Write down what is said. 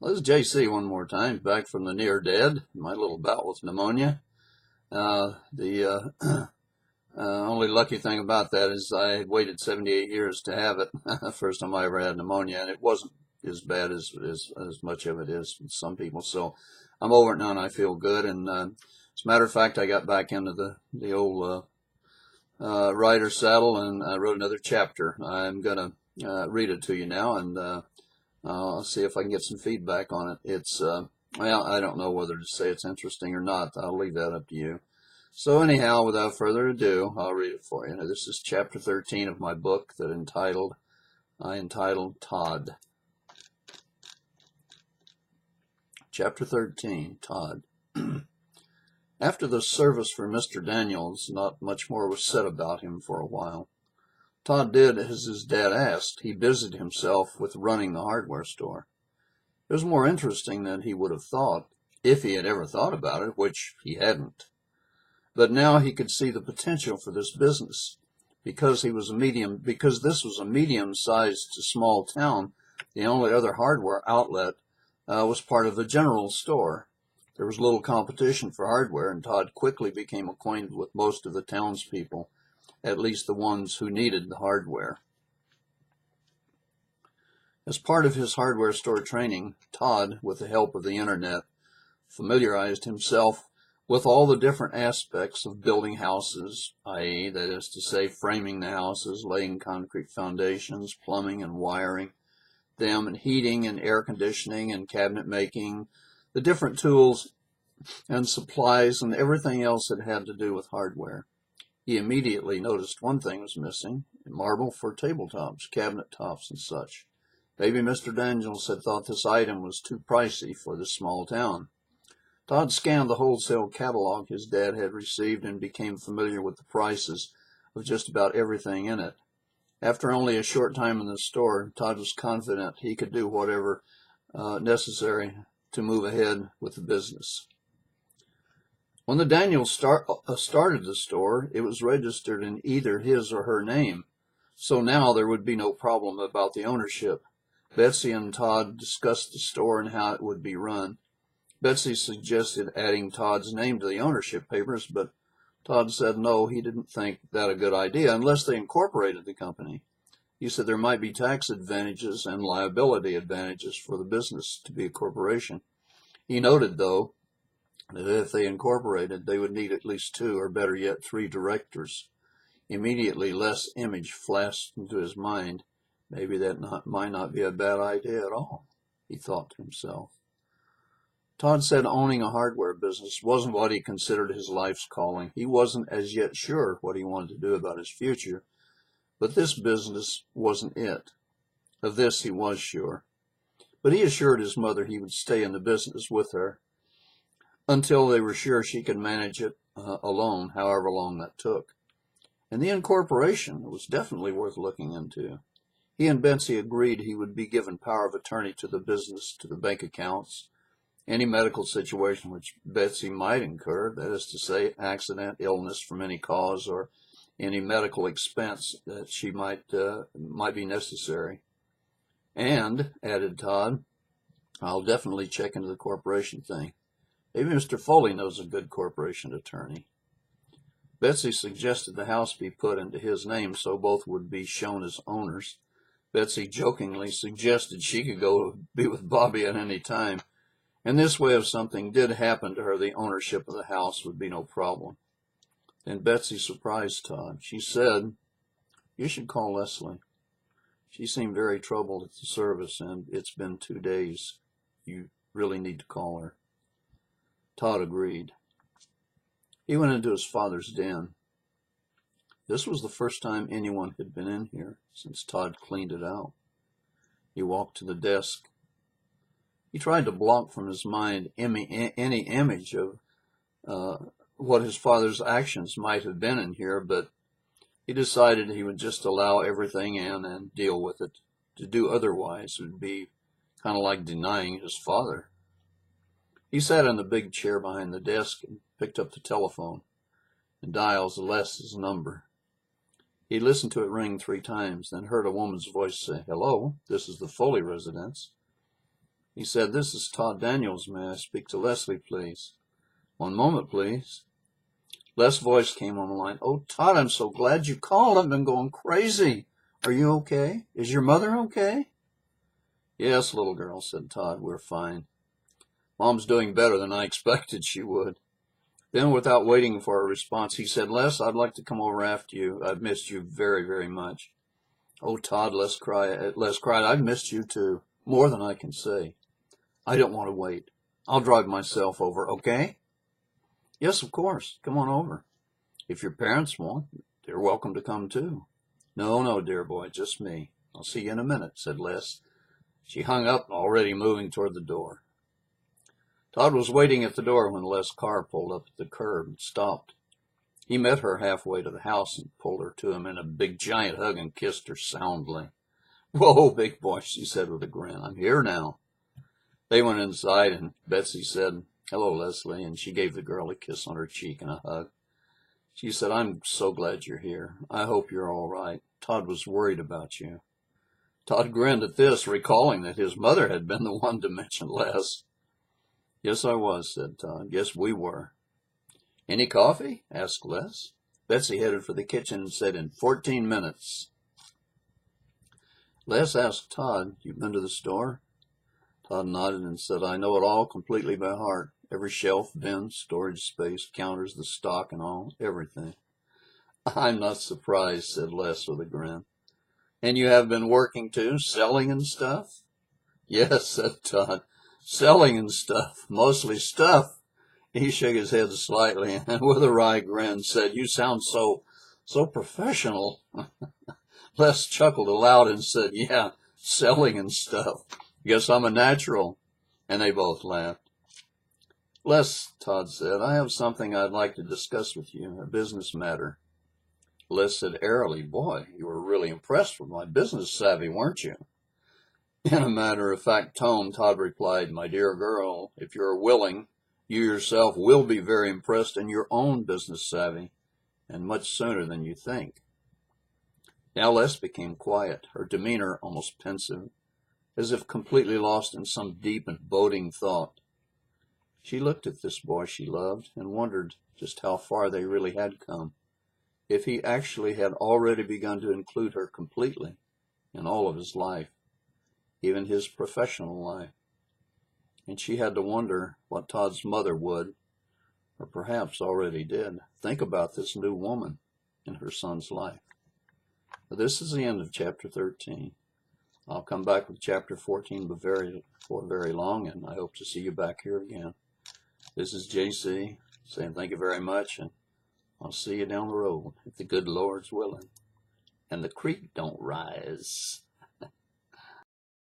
Well, this is JC one more time, back from the near dead. My little bout with pneumonia. The only lucky thing about that is I had waited 78 years to have it. First time I ever had pneumonia, and it wasn't as bad as much of it is with some people. So I'm over it now, and I feel good. And as a matter of fact, I got back into the old writer saddle, and I wrote another chapter. I'm gonna read it to you now, and I'll see if I can get some feedback on it. Well, I don't know whether to say it's interesting or not. I'll leave that up to you. So anyhow, without further ado, I'll read it for you. Now, this is chapter 13 of my book that I entitled Todd. Chapter 13, Todd. After the service for Mr. Daniels, not much more was said about him for a while. Todd did as his dad asked. He busied himself with running the hardware store. It was more interesting than he would have thought, if he had ever thought about it, which he hadn't. But now he could see the potential for this business. Because this was a medium-sized to small town, the only other hardware outlet was part of the general store. There was little competition for hardware, and Todd quickly became acquainted with most of the townspeople, at least the ones who needed the hardware. As part of his hardware store training, Todd, with the help of the internet, familiarized himself with all the different aspects of building houses, i.e., that is to say, framing the houses, laying concrete foundations, plumbing and wiring them, and heating and air conditioning and cabinet making, the different tools and supplies and everything else that had to do with hardware. He immediately noticed one thing was missing: marble for tabletops, cabinet tops, and such. Maybe Mr. Daniels had thought this item was too pricey for this small town. Todd scanned the wholesale catalog his dad had received and became familiar with the prices of just about everything in it. After only a short time in the store, Todd was confident he could do whatever necessary to move ahead with the business. When the Daniels started the store, it was registered in either his or her name, so now there would be no problem about the ownership. Betsy and Todd discussed the store and how it would be run. Betsy suggested adding Todd's name to the ownership papers, but Todd said no, he didn't think that a good idea unless they incorporated the company. He said there might be tax advantages and liability advantages for the business to be a corporation. He noted, though, that if they incorporated, they would need at least 2, or better yet, 3 directors. Immediately, Les' image flashed into his mind. Maybe that might not be a bad idea at all, he thought to himself. Todd said owning a hardware business wasn't what he considered his life's calling. He wasn't as yet sure what he wanted to do about his future, but this business wasn't it. Of this he was sure. But he assured his mother he would stay in the business with her until they were sure she could manage it alone, however long that took. And the incorporation was definitely worth looking into. He and Betsy agreed he would be given power of attorney to the business, to the bank accounts, any medical situation which Betsy might incur, that is to say, accident, illness from any cause, or any medical expense that she might be necessary. And, added Todd, I'll definitely check into the corporation thing. Maybe Mr. Foley knows a good corporation attorney. Betsy suggested the house be put into his name so both would be shown as owners. Betsy jokingly suggested she could go be with Bobby at any time. And this way, if something did happen to her, the ownership of the house would be no problem. Then Betsy surprised Todd. She said, "You should call Leslie. She seemed very troubled at the service, and it's been 2 days. You really need to call her." Todd agreed. He went into his father's den. This was the first time anyone had been in here since Todd cleaned it out. He walked to the desk. He tried to block from his mind any image of what his father's actions might have been in here, but he decided he would just allow everything in and deal with it. To do otherwise would be kind of like denying his father. He sat in the big chair behind the desk and picked up the telephone and dialed Les's number. He listened to it ring 3 times, then heard a woman's voice say, "Hello, this is the Foley residence." He said, "This is Todd Daniels. May I speak to Leslie, please?" "One moment, please." Les' voice came on the line. "Oh, Todd, I'm so glad you called. I've been going crazy. Are you okay? Is your mother okay?" "Yes, little girl," said Todd. "We're fine. Mom's doing better than I expected she would." Then, without waiting for a response, he said, "Les, I'd like to come over after you. I've missed you very, very much." "Oh, Todd," Les cried, "I've missed you too. More than I can say. I don't want to wait. I'll drive myself over, okay?" "Yes, of course. Come on over. If your parents want, they're welcome to come too." "No, no, dear boy, just me. I'll see you in a minute," said Les. She hung up, already moving toward the door. Todd was waiting at the door when Les' car pulled up at the curb and stopped. He met her halfway to the house and pulled her to him in a big giant hug and kissed her soundly. "Whoa, big boy," she said with a grin. "I'm here now." They went inside, and Betsy said, "Hello, Leslie," and she gave the girl a kiss on her cheek and a hug. She said, "I'm so glad you're here. I hope you're all right. Todd was worried about you." Todd grinned at this, recalling that his mother had been the one to mention Les. "Yes, I was," said Todd. "Yes, we were." "Any coffee?" asked Les. Betsy headed for the kitchen and said, "In 14 minutes. Les asked Todd, "You've been to the store?" Todd nodded and said, "I know it all completely by heart. Every shelf, bin, storage space, counters, the stock and all, everything." "I'm not surprised," said Les with a grin. "And you have been working too, selling and stuff?" "Yes," said Todd, "selling and stuff, mostly stuff." He shook his head slightly and with a wry grin said, "You sound so professional." Les chuckled aloud and said, "Yeah, selling and stuff. Guess I'm a natural." And they both laughed. "Les," Todd said, "I have something I'd like to discuss with you, a business matter." Les said airily, "Boy, you were really impressed with my business savvy, weren't you?" In a matter-of-fact tone, Todd replied, "My dear girl, if you're willing, you yourself will be very impressed in your own business savvy, and much sooner than you think." Now Les became quiet, her demeanor almost pensive, as if completely lost in some deep and boding thought. She looked at this boy she loved and wondered just how far they really had come, if he actually had already begun to include her completely in all of his life, even his professional life. And she had to wonder what Todd's mother would, or perhaps already did, think about this new woman in her son's life. But this is the end of chapter 13. I'll come back with chapter 14 before very long, and I hope to see you back here again. This is JC saying thank you very much, and I'll see you down the road if the good Lord's willing and the creek don't rise.